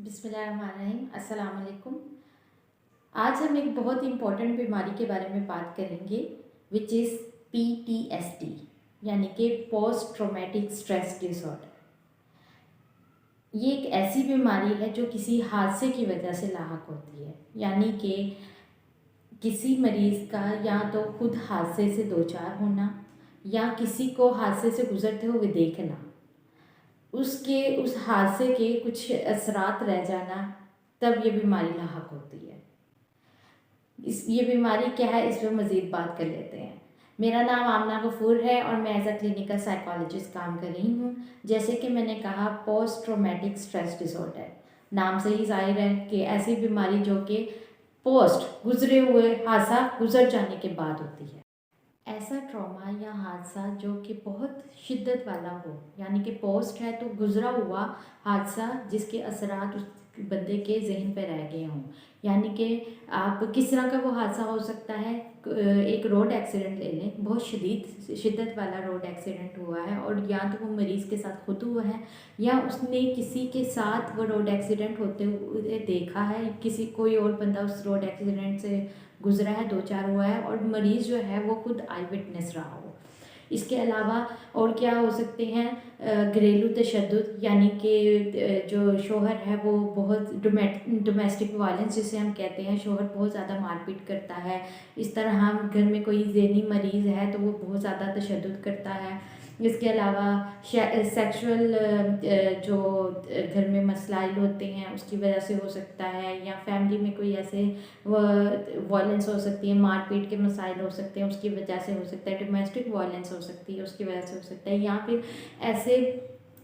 बिस्मिल्लाहिर्रहमानिर्रहीम। अस्सलाम वालेकुम। आज हम एक बहुत इम्पॉर्टेंट बीमारी के बारे में बात करेंगे विच इज़ PTSD यानी कि पोस्ट ट्रॉमेटिक स्ट्रेस डिसऑर्डर। ये एक ऐसी बीमारी है जो किसी हादसे की वजह से लाहक होती है, यानी कि किसी मरीज़ का या तो खुद हादसे से दो चार होना या किसी को हादसे से गुजरते हुए देखना, उसके उस हादसे के कुछ असरात रह जाना, तब ये बीमारी लाहक होती है। ये बीमारी क्या है, इस पर मज़ीद बात कर लेते हैं। मेरा नाम आमना गफूर है और मैं एज अ क्लिनिकल साइकोलॉजिस्ट काम कर रही हूँ। जैसे कि मैंने कहा, पोस्ट ट्रॉमेटिक स्ट्रेस डिसऑर्डर, नाम से ही जाहिर है कि ऐसी बीमारी जो कि पोस्ट गुजरे हुए हादसा गुजर जाने के बाद होती है। ऐसा ट्रॉमा या हादसा जो कि बहुत शिद्दत वाला हो, यानी कि पोस्ट है तो गुजरा हुआ हादसा जिसके असरात उस बंदे के जहन पर रह गए हों। यानी कि आप किस तरह का वो हादसा हो सकता है। एक रोड एक्सीडेंट ले लें, बहुत शिद्दत वाला रोड एक्सीडेंट हुआ है और या तो वो मरीज़ के साथ खुद हुआ है या उसने किसी के साथ वो रोड एक्सीडेंट होते हुए देखा है, किसी कोई और बंदा उस रोड एक्सीडेंट से गुजरा है, दो चार हुआ है और मरीज़ जो है वो खुद आई विटनेस रहा हो। इसके अलावा और क्या हो सकते हैं, घरेलू तशद्दुद, यानी कि जो शोहर है वो बहुत डोमेस्टिक वायलेंस जिसे हम कहते हैं, शोहर बहुत ज़्यादा मारपीट करता है। इस तरह हम घर में कोई ज़हनी मरीज़ है तो वो बहुत ज़्यादा तशद्दुद करता है। इसके अलावा सेक्सुअल जो घर में मसलाइल होते हैं उसकी वजह से हो सकता है, या फैमिली में कोई ऐसे वायलेंस हो सकती है, मारपीट के मसाइल हो सकते हैं उसकी वजह से हो सकता है, डोमेस्टिक वायलेंस हो सकती है उसकी वजह से हो सकता है, या फिर ऐसे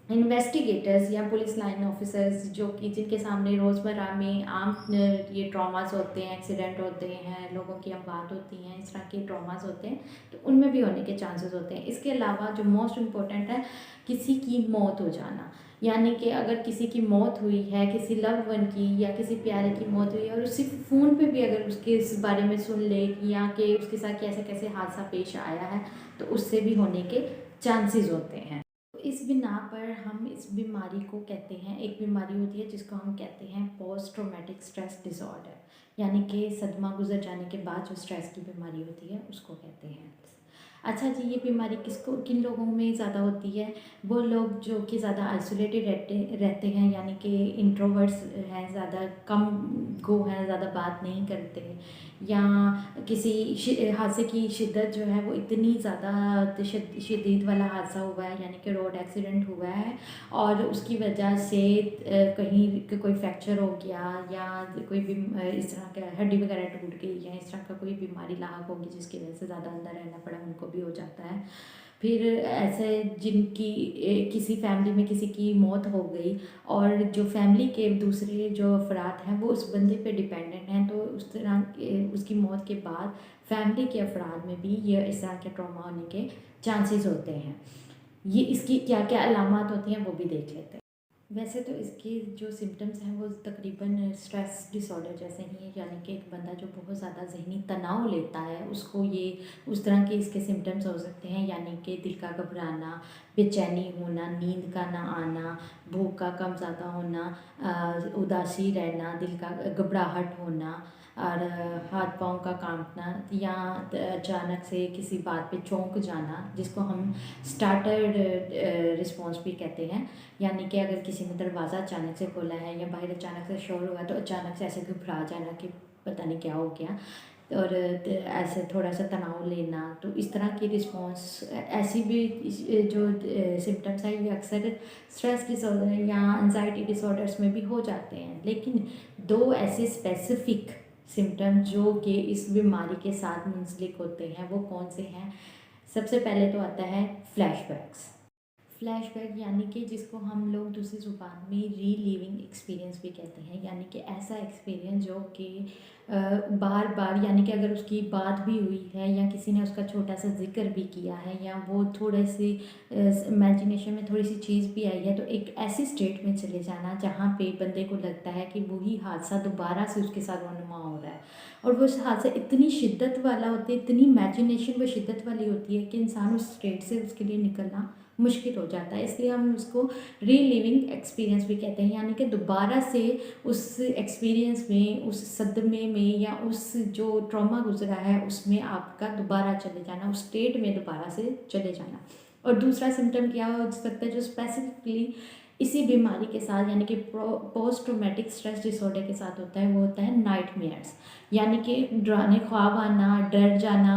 इन्वेस्टिगेटर्स या पुलिस लाइन ऑफिसर्स जो कि जिनके सामने रोज़मर्रा में आम ये ट्रॉमास होते हैं, एक्सीडेंट होते हैं, लोगों की अमवात होती हैं, इस तरह के ट्रॉमास होते हैं, तो उनमें भी होने के चांसेस होते हैं। इसके अलावा जो मोस्ट इम्पोर्टेंट है, किसी की मौत हो जाना, यानी कि अगर किसी की मौत हुई है, किसी लव वन की या किसी प्यारे की मौत हुई है और उसी फ़ोन पे भी अगर उसके इस बारे में सुन ले या कि उसके साथ कैसे कैसे हादसा पेश आया है, तो उससे भी होने के चांसेस होते हैं। इस बिना पर हम इस बीमारी को कहते हैं, एक बीमारी होती है जिसको हम कहते हैं पोस्ट ट्रॉमेटिक स्ट्रेस डिसऑर्डर, यानी कि सदमा गुजर जाने के बाद जो स्ट्रेस की बीमारी होती है उसको कहते हैं। अच्छा जी, ये बीमारी किन लोगों में ज़्यादा होती है? वो लोग जो कि ज़्यादा आइसोलेटेड रहते हैं, यानी कि इंट्रोवर्ट्स हैं, ज़्यादा कम गो हैं, ज़्यादा बात नहीं करते, या किसी हादसे की शिद्दत जो है वो इतनी ज़्यादा शदीद वाला हादसा हुआ है, यानी कि रोड एक्सीडेंट हुआ है और उसकी वजह से कहीं कोई फ्रैक्चर हो गया या कोई भी इस तरह का हड्डी वगैरह टूट गई या इस तरह का कोई बीमारी लाहक होगी जिसकी वजह से ज़्यादा अंदर रहना पड़ा, उनको भी हो जाता है। फिर ऐसे जिनकी किसी फैमिली में किसी की मौत हो गई और जो फैमिली के दूसरे जो अफराद हैं वो उस बंदे पे डिपेंडेंट हैं, तो उस तरह उसकी मौत के बाद फैमिली के अफराद में भी ये इस तरह के ट्रॉमा होने के चांसेस होते हैं। ये इसकी क्या क्या अलामात होती हैं वो भी देख लेते हैं। वैसे तो इसके जो सिम्टम्स हैं वो तकरीबन स्ट्रेस डिसऑर्डर जैसे ही हैं, यानी कि एक बंदा जो बहुत ज़्यादा ज़हनी तनाव लेता है उसको ये उस तरह के इसके सिम्टम्स हो सकते हैं, यानी कि दिल का घबराना, बेचैनी होना, नींद का ना आना, भूख का कम ज़्यादा होना, उदासी रहना, दिल का घबराहट होना और हाथ पाँव का कांपना, या अचानक से किसी बात पे चौंक जाना जिसको हम स्टार्टर्ड रिस्पॉन्स भी कहते हैं, यानी कि अगर किसी ने दरवाज़ा अचानक से खोला है या बाहर अचानक से शोर हुआ तो अचानक से ऐसे घबरा जाना कि पता नहीं क्या हो गया, और ऐसे थोड़ा सा तनाव लेना, तो इस तरह की रिस्पॉन्स ऐसी भी जो सिम्टम्स हैं ये अक्सर स्ट्रेस डिसऑर्डर या एंजाइटी डिसऑर्डर्स में भी हो जाते हैं। लेकिन दो ऐसे स्पेसिफिक सिम्टम जो कि इस बीमारी के साथ मुंसलिक होते हैं वो कौन से हैं? सबसे पहले तो आता है फ्लैशबैक्स। फ्लैशबैक यानी कि जिसको हम लोग दूसरी ज़ुबान में रीलिविंग एक्सपीरियंस भी कहते हैं, यानी कि ऐसा एक्सपीरियंस जो कि बार बार, यानी कि अगर उसकी बात भी हुई है या किसी ने उसका छोटा सा जिक्र भी किया है या वो थोड़े सी इमेजिनेशन में थोड़ी सी चीज़ भी आई है, तो एक ऐसी स्टेट में चले जाना जहाँ पे बंदे को लगता है कि वही हादसा दोबारा से उसके साथ रोनुमा हो रहा है, और वो हादसा इतनी शिद्दत वाला होता है, इतनी इमेजिनेशन वो शिद्दत वाली होती है कि इंसान उस स्टेट से उसके लिए निकलना मुश्किल हो जाता है। इसलिए हम उसको रीलिविंग एक्सपीरियंस भी कहते हैं, यानी कि दोबारा से उस एक्सपीरियंस में, उस सदमे में या उस जो ट्रॉमा गुजरा है उसमें आपका दोबारा चले जाना, उस स्टेट में दोबारा से चले जाना। और दूसरा सिम्टम क्या हो सकता है जो स्पेसिफिकली इसी बीमारी के साथ यानी कि पोस्ट ट्रोमेटिक स्ट्रेस डिसऑर्डर के साथ होता है, वो होता है नाइटमेयर्स, यानी कि डरावने ख्वाब आना, डर जाना,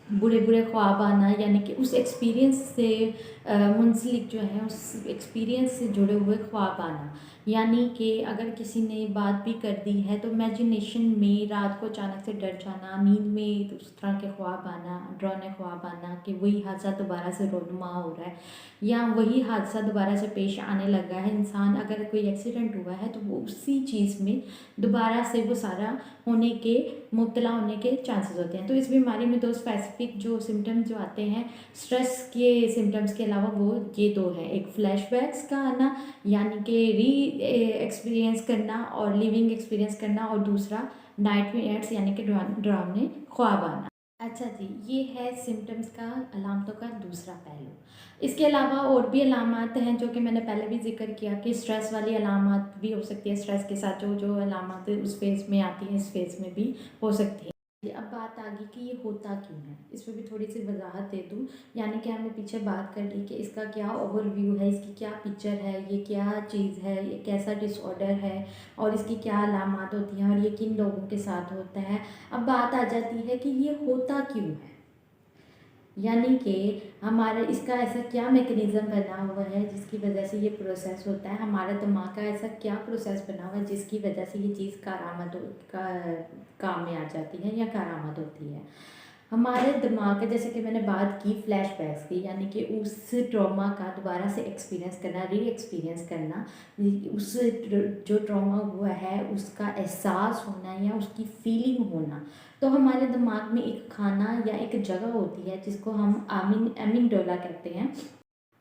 बुरे बुरे ख्वाब आना, यानी कि उस एक्सपीरियंस से मुंसलिक जो है, उस एक्सपीरियंस से जुड़े हुए ख्वाब आना। यानी कि अगर किसी ने बात भी कर दी है तो इमेजिनेशन में रात को अचानक से डर जाना, नींद में उस तरह के ख्वाब आना, डरावने ख्वाब आना कि वही हादसा दोबारा से रोनुमा हो रहा है या वही हादसा दोबारा से पेश आने लगा है। इंसान अगर कोई एक्सीडेंट हुआ है तो वो उसी चीज़ में दोबारा से वो सारा होने के, मुब्तला होने के चांसेस होते हैं। तो इस बीमारी में दो स्पेसिफिक जो सिम्टम्स जो आते हैं स्ट्रेस के सिम्टम्स के अलावा, वो ये दो हैं, एक फ्लैशबैक्स का आना यानी कि री एक्सपीरियंस करना और लिविंग एक्सपीरियंस करना, और दूसरा नाइटमेयर्स यानी कि डरावने ख्वाब आना। अच्छा जी, ये है सिम्टम्स का, अलामतों का दूसरा पहलू। इसके अलावा और भी अलामात हैं जो कि मैंने पहले भी जिक्र किया कि स्ट्रेस वाली अलामात भी हो सकती है, स्ट्रेस के साथ जो जो अलामात उस फेज़ में आती हैं इस फेज़ में भी हो सकती है। अब बात आ गई कि ये होता क्यों है, इस पर भी थोड़ी सी वजाहत दे दूँ। यानी कि हमने पीछे बात कर ली कि इसका क्या ओवरव्यू है, इसकी क्या पिक्चर है, ये क्या चीज़ है, ये कैसा डिसऑर्डर है और इसकी क्या अलामात होती हैं और ये किन लोगों के साथ होता है। अब बात आ जाती है कि ये होता क्यों है, यानी कि हमारे इसका ऐसा क्या मैकेनिज़्म बना हुआ है जिसकी वजह से ये प्रोसेस होता है, हमारे दिमाग का ऐसा क्या प्रोसेस बना हुआ है जिसकी वजह से ये चीज़ काम में आ जाती है या कारामद होती है। हमारे दिमाग का, जैसे कि मैंने बात की फ्लैशबैक्स की, यानी कि उस ट्रॉमा का दोबारा से एक्सपीरियंस करना, री एक्सपीरियंस करना, उस जो ट्रॉमा हुआ है उसका एहसास होना या उसकी फीलिंग होना। तो हमारे दिमाग में एक खाना या एक जगह होती है जिसको हम एमिगडाला कहते हैं।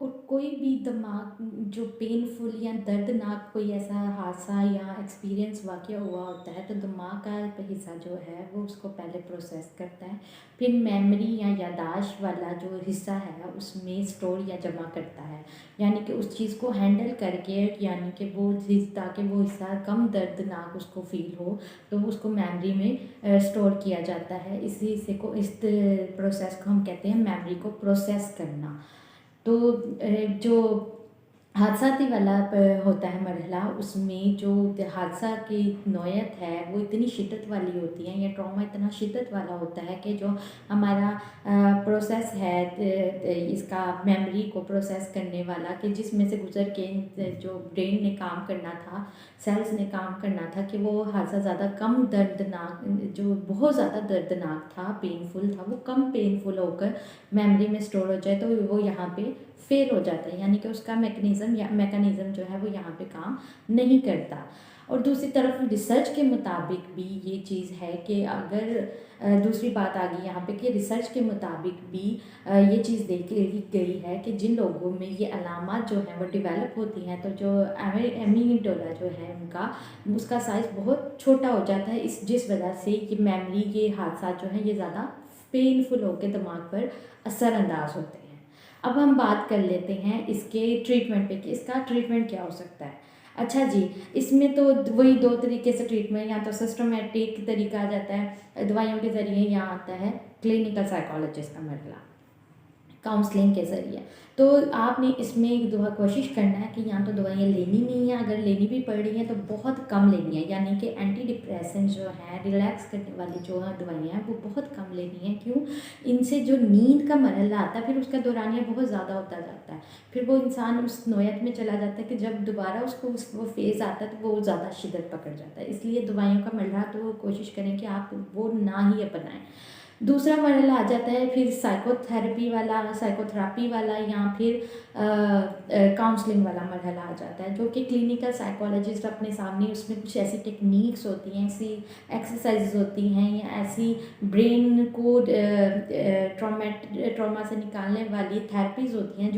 और कोई भी दिमाग जो पेनफुल या दर्दनाक कोई ऐसा हादसा या एक्सपीरियंस वाक़या हुआ होता है तो दिमाग का हिस्सा जो है वो उसको पहले प्रोसेस करता है, फिर मेमोरी या याददाश्त वाला जो हिस्सा है उसमें स्टोर या जमा करता है, यानी कि उस चीज़ को हैंडल करके, यानी कि वो चीज़ ताकि वो हिस्सा कम दर्दनाक उसको फील हो तो उसको मेमोरी में स्टोर किया जाता है। इसी हिस्से को, इस प्रोसेस को हम कहते हैं मेमोरी को प्रोसेस करना। तो जो हादसाती वाला होता है मरहला, उसमें जो हादसा की नौयत है वो इतनी शिद्दत वाली होती है या ट्रॉमा इतना शिद्दत वाला होता है कि जो हमारा प्रोसेस है इसका मेमोरी को प्रोसेस करने वाला, कि जिसमें से गुजर के जो ब्रेन ने काम करना था, सेल्स ने काम करना था, कि वो हादसा ज़्यादा कम दर्दनाक, जो बहुत ज़्यादा दर्दनाक था, पेनफुल था, वो कम पेनफुल होकर मेमोरी में स्टोर हो जाए तो वो यहाँ पे फेल हो जाता है, यानी कि उसका मैकेनिज़्म जो है वो यहाँ पे काम नहीं करता। और दूसरी तरफ रिसर्च के मुताबिक भी ये चीज़ है कि अगर दूसरी बात आ गई यहाँ पे कि रिसर्च के मुताबिक भी ये चीज़ देखी गई है कि जिन लोगों में ये अलामात जो हैं वो डेवलप होती हैं तो जो एमिगडाला जो है उनका, उसका साइज़ बहुत छोटा हो जाता है, जिस वजह से ये मेमोरी के हादसा जो हैं ये ज़्यादा पेनफुल होकर दिमाग पर असरअंदाज होते हैं। अब हम बात कर लेते हैं इसके ट्रीटमेंट पे कि इसका ट्रीटमेंट क्या हो सकता है। अच्छा जी, इसमें तो वही दो तरीके से ट्रीटमेंट, या तो सिस्टमेटिक तरीका आ जाता है दवाइयों के ज़रिए, या आता है क्लिनिकल साइकोलॉजिस्ट का मरला, काउंसलिंग के ज़रिए। तो आपने इसमें एक दफ़ा कोशिश करना है कि या तो दवाइयाँ लेनी नहीं है, अगर लेनी भी पड़ रही हैं तो बहुत कम लेनी है, यानी कि एंटी डिप्रेसेंट जो है, रिलैक्स करने वाली जो दवाइयाँ हैं वो बहुत कम लेनी है। क्यों? इनसे जो नींद का मरहला आता है फिर उसका दौरानिया बहुत ज़्यादा होता जाता है, फिर वो इंसान उस नोयत में चला जाता है कि जब दोबारा उसको वो फेज़ आता है तो वो ज़्यादा शिद्दत पकड़ जाता है। इसलिए दवाइयों का मरहला तो कोशिश करें कि आप वो ना ही अपनाएं। दूसरा मरहला आ जाता है फिर साइकोथेरेपी वाला या फिर काउंसलिंग वाला मरहला आ जाता है, जो कि क्लिनिकल साइकोलॉजिस्ट अपने सामने, उसमें कुछ ऐसी टेक्निक्स होती हैं, ऐसी एक्सरसाइजेज होती हैं या ऐसी ब्रेन को ट्रॉमा से निकालने वाली थेरेपीज़ होती हैं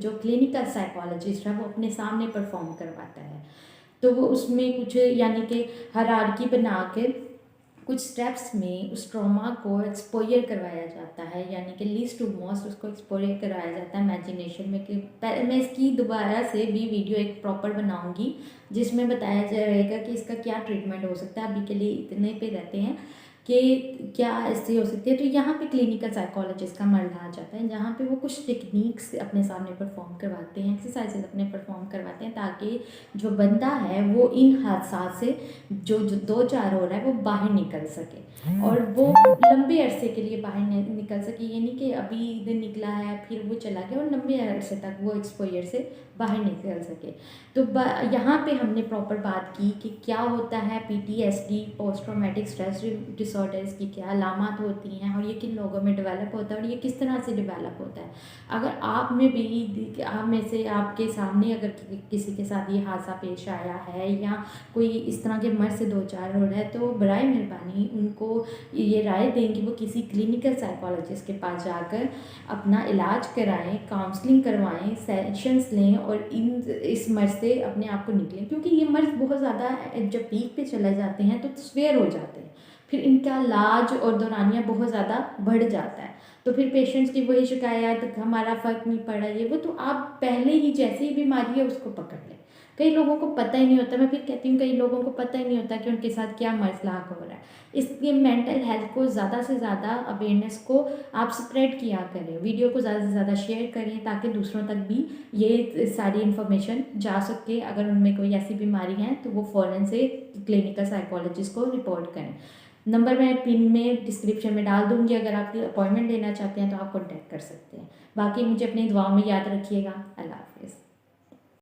जो क्लिनिकल साइकोलॉजिस्ट है वो अपने सामने परफॉर्म करवाता है। तो वो उसमें कुछ, यानी कि हायरार्की बना के कुछ स्टेप्स में उस ट्रॉमा को एक्सपोजर करवाया जाता है, यानी कि लीस्ट टू मोस्ट उसको एक्सपोजर करवाया जाता है इमेजिनेशन में। कि पहले मैं इसकी दोबारा से भी वीडियो एक प्रॉपर बनाऊंगी जिसमें बताया जाएगा कि इसका क्या ट्रीटमेंट हो सकता है। अभी के लिए इतने पे रहते हैं कि क्या ऐसी हो सकती है। तो यहाँ पे क्लिनिकल साइकोलॉजिस्ट का मरला आ जाता है, जहाँ पे वो कुछ टेक्निक्स अपने सामने परफॉर्म करवाते हैं, एक्सरसाइजेज अपने परफॉर्म करवाते हैं, ताकि जो बंदा है वो इन हादसा से जो दो चार हो रहा है वो बाहर निकल सके, और वो लंबे अरसे के लिए बाहर निकल सके। ये नहीं कि अभी दिन निकला है फिर वो चला गया, और लंबे अरसे तक वो एक्सपोजर से बाहर निकल सके। तो यहाँ पे हमने प्रॉपर बात की कि क्या होता है PTSD, post traumatic stress disorders की क्या अलामत होती हैं, और ये किन लोगों में डेवलप होता है, और ये किस तरह से डेवलप होता है। अगर आप में भी, आप में से आपके सामने अगर किसी के साथ ये हादसा पेश आया है, या कोई इस तरह के मर्ज से दो चार हो रहा है, तो बराए मेहरबानी उनको ये राय दें कि वो किसी क्लिनिकल साइकोलॉजिस्ट के पास जाकर अपना इलाज कराएं, काउंसलिंग करवाएं, सेशंस लें, और इस मर्ज से अपने आप को निकलें। क्योंकि ये मर्ज बहुत ज़्यादा जब पीक पे चले जाते हैं तो स्वेयर हो जाते हैं, फिर इनका इलाज और दौरानिया बहुत ज़्यादा बढ़ जाता है। तो फिर पेशेंट्स की वही शिकायत, हमारा फ़र्क नहीं पड़ा, ये वो। तो आप पहले ही जैसी ही बीमारी है उसको पकड़ लें। कई लोगों को पता ही नहीं होता, मैं फिर कहती हूँ कई लोगों को पता ही नहीं होता कि उनके साथ क्या मसला हो रहा है। इसलिए मेंटल हेल्थ को ज़्यादा से ज़्यादा अवेयरनेस को आप स्प्रेड किया करें, वीडियो को ज़्यादा से ज़्यादा शेयर करें, ताकि दूसरों तक भी ये सारी इन्फॉर्मेशन जा सके। अगर उनमें कोई ऐसी बीमारी है तो वो फ़ौरन से क्लिनिकल साइकोलॉजिस्ट को रिपोर्ट करें। नंबर मैं पिन में डिस्क्रिप्शन में डाल दूँगी, अगर आप अपॉइंटमेंट लेना चाहते हैं तो आप कॉन्टैक्ट कर सकते हैं। बाकी मुझे अपनी दुआओं में याद रखिएगा। अल्लाह हाफ़िज़।